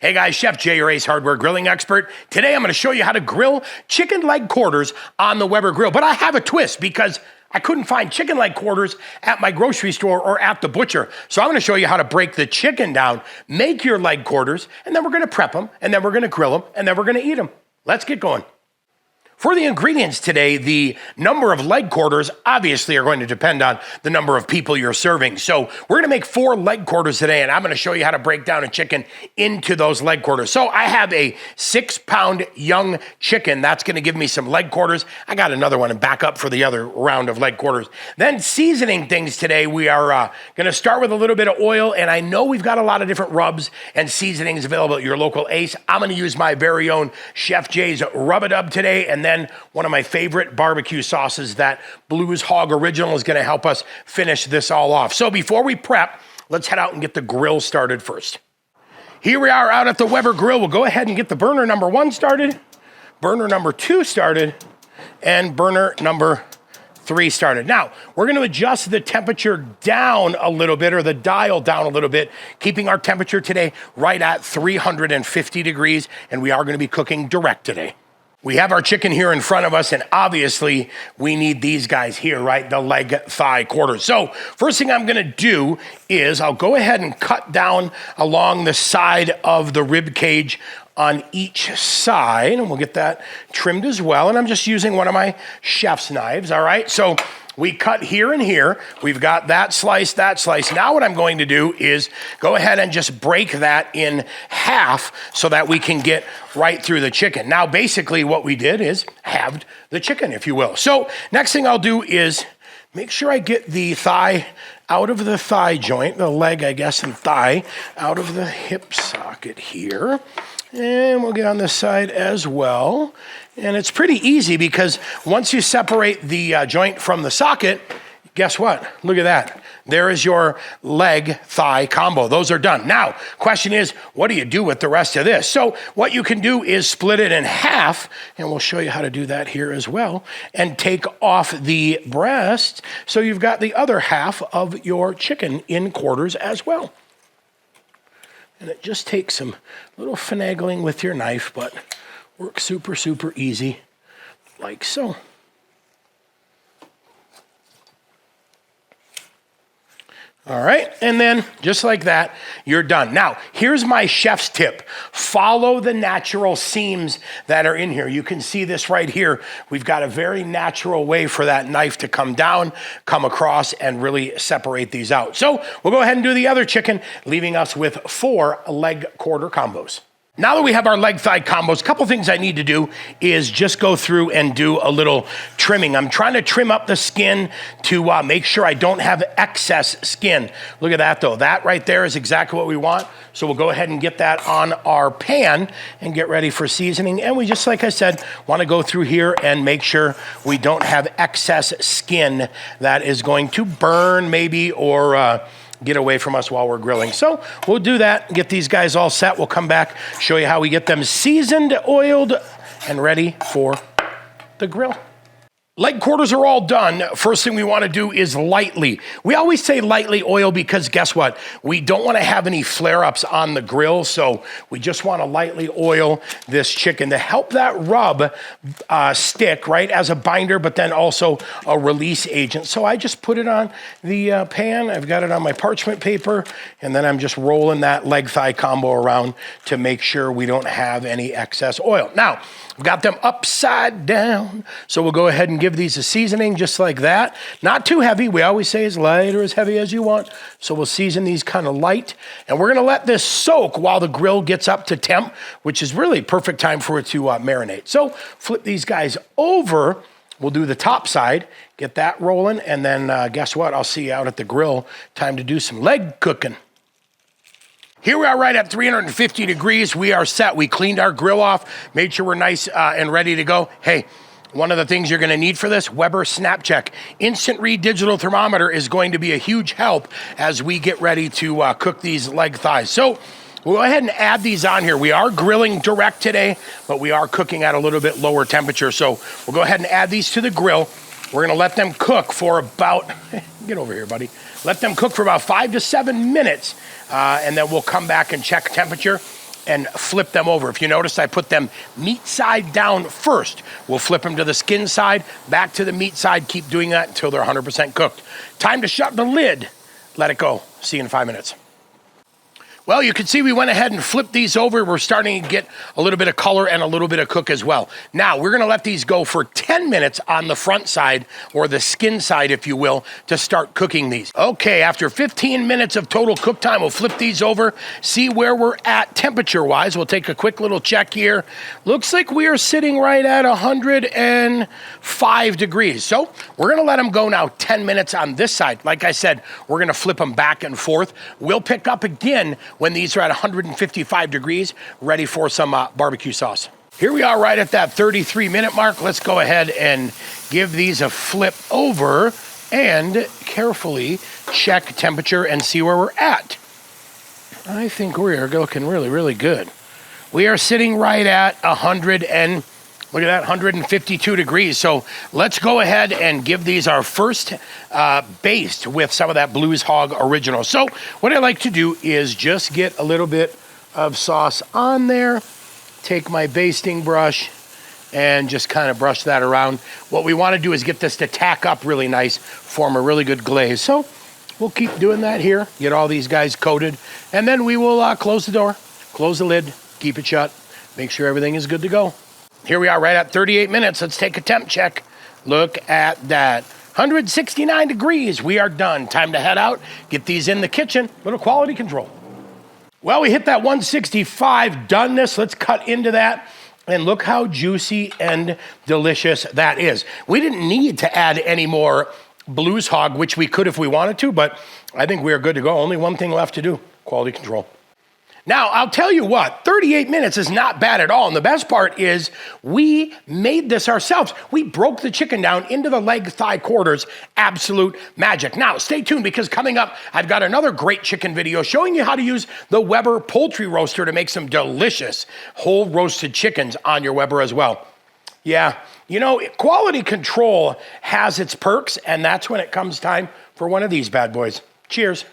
Hey guys, Chef Jay, your Ace Hardware grilling expert. Today I'm going to show you how to grill chicken leg quarters on the Weber grill. But I have a twist because I couldn't find chicken leg quarters at my grocery store or at the butcher. So I'm going to show you how to break the chicken down, make your leg quarters, and then we're going to prep them, and then we're going to grill them, and then we're going to eat them. Let's get going. For the ingredients today, the number of leg quarters obviously are going to depend on the number of people you're serving. So we're going to make 4 leg quarters today, and I'm going to show you how to break down a chicken into those leg quarters. So I have a 6-pound young chicken. That's going to give me some leg quarters. I got another one and back up for the other round of leg quarters. Then seasoning things today, we are going to start with a little bit of oil, and I know we've got a lot of different rubs and seasonings available at your local Ace. I'm going to use my very own Chef Jay's Rub-A-Dub today, and then one of my favorite barbecue sauces, that Blues Hog Original, is going to help us finish this all off. So before we prep, let's head out and get the grill started first. Here we are out at the Weber grill. We'll go ahead and get the burner number 1 started, burner number 2 started, and burner number 3 started. Now, we're going to adjust the temperature down a little bit, or the dial down a little bit, keeping our temperature today right at 350 degrees, and we are going to be cooking direct today. We have our chicken here in front of us, and obviously we need these guys here, right? The leg thigh quarters. So first thing I'm gonna do is I'll go ahead and cut down along the side of the rib cage on each side, and we'll get that trimmed as well. And I'm just using one of my chef's knives, all right? So we cut here and here. We've got that slice, that slice. Now what I'm going to do is go ahead and just break that in half so that we can get right through the chicken. Now, basically what we did is halved the chicken, if you will. So next thing I'll do is make sure I get the thigh out of the thigh joint, the leg, I guess, and thigh out of the hip socket here. And we'll get on this side as well. And it's pretty easy because once you separate the joint from the socket, guess what? Look at that. There is your leg-thigh combo. Those are done. Now, question is, what do you do with the rest of this? So what you can do is split it in half, and we'll show you how to do that here as well, and take off the breast so you've got the other half of your chicken in quarters as well. And it just takes some little finagling with your knife, but works super, super easy, like so. All right, and then just like that, you're done. Now, here's my chef's tip. Follow the natural seams that are in here. You can see this right here. We've got a very natural way for that knife to come down, come across, and really separate these out. So we'll go ahead and do the other chicken, leaving us with 4 leg quarter combos. Now that we have our leg thigh combos, a couple things I need to do is just go through and do a little trimming. I'm trying to trim up the skin to make sure I don't have excess skin. Look at that though. That right there is exactly what we want. So we'll go ahead and get that on our pan and get ready for seasoning. And we just, like I said, want to go through here and make sure we don't have excess skin that is going to burn maybe or get away from us while we're grilling. So we'll do that, get these guys all set. We'll come back, show you how we get them seasoned, oiled, and ready for the grill. Leg quarters are all done. First thing we want to do is lightly. We always say lightly oil because guess what? We don't want to have any flare-ups on the grill, so we just want to lightly oil this chicken to help that rub stick, right, as a binder, but then also a release agent. So I just put it on the pan. I've got it on my parchment paper, and then I'm just rolling that leg thigh combo around to make sure we don't have any excess oil. Now, I've got them upside down, so we'll go ahead and give these a seasoning just like that. Not too heavy. We always say as light or as heavy as you want. So we'll season these kind of light. And we're going to let this soak while the grill gets up to temp, which is really perfect time for it to marinate. So flip these guys over. We'll do the top side, get that rolling, and then guess what? I'll see you out at the grill. Time to do some leg cooking. Here we are right at 350 degrees. We are set. We cleaned our grill off, made sure we're nice and ready to go. Hey, one of the things you're going to need for this, Weber Snap Check. Instant read digital thermometer is going to be a huge help as we get ready to cook these leg thighs. So we'll go ahead and add these on here. We are grilling direct today, but we are cooking at a little bit lower temperature. So we'll go ahead and add these to the grill. We're going to let them cook for about, get over here, buddy. Let them cook for about 5 to 7 minutes, and then we'll come back and check temperature. and flip them over. If you notice, I put them meat side down first. We'll flip them to the skin side, back to the meat side, keep doing that until they're 100% cooked. Time to shut the lid. Let it go. See you in 5 minutes. Well, you can see we went ahead and flipped these over. We're starting to get a little bit of color and a little bit of cook as well. Now, we're going to let these go for 10 minutes on the front side, or the skin side, if you will, to start cooking these. Okay, after 15 minutes of total cook time, we'll flip these over, see where we're at temperature-wise. We'll take a quick little check here. Looks like we are sitting right at 105 degrees. So we're going to let them go now 10 minutes on this side. Like I said, we're going to flip them back and forth. We'll pick up again when these are at 155 degrees, ready for some barbecue sauce. Here we are right at that 33-minute mark. Let's go ahead and give these a flip over and carefully check temperature and see where we're at. I think we are looking really, really good. We are sitting right at 152 degrees. So let's go ahead and give these our first baste with some of that Blues Hog Original. So what I like to do is just get a little bit of sauce on there, take my basting brush, and just kind of brush that around. What we want to do is get this to tack up really nice, form a really good glaze. So we'll keep doing that here, get all these guys coated, and then we will close the door, close the lid, keep it shut, make sure everything is good to go. Here we are right at 38 minutes. Let's take a temp check. Look at that. 169 degrees. We are done. Time to head out. Get these in the kitchen. Little quality control. Well, we hit that 165 doneness. Let's cut into that. And look how juicy and delicious that is. We didn't need to add any more Blues Hog, which we could if we wanted to, but I think we are good to go. Only one thing left to do. Quality control. Now, I'll tell you what, 38 minutes is not bad at all. And the best part is we made this ourselves. We broke the chicken down into the leg thigh quarters. Absolute magic. Now, stay tuned, because coming up, I've got another great chicken video showing you how to use the Weber poultry roaster to make some delicious whole roasted chickens on your Weber as well. Yeah, you know, quality control has its perks, and that's when it comes time for one of these bad boys. Cheers.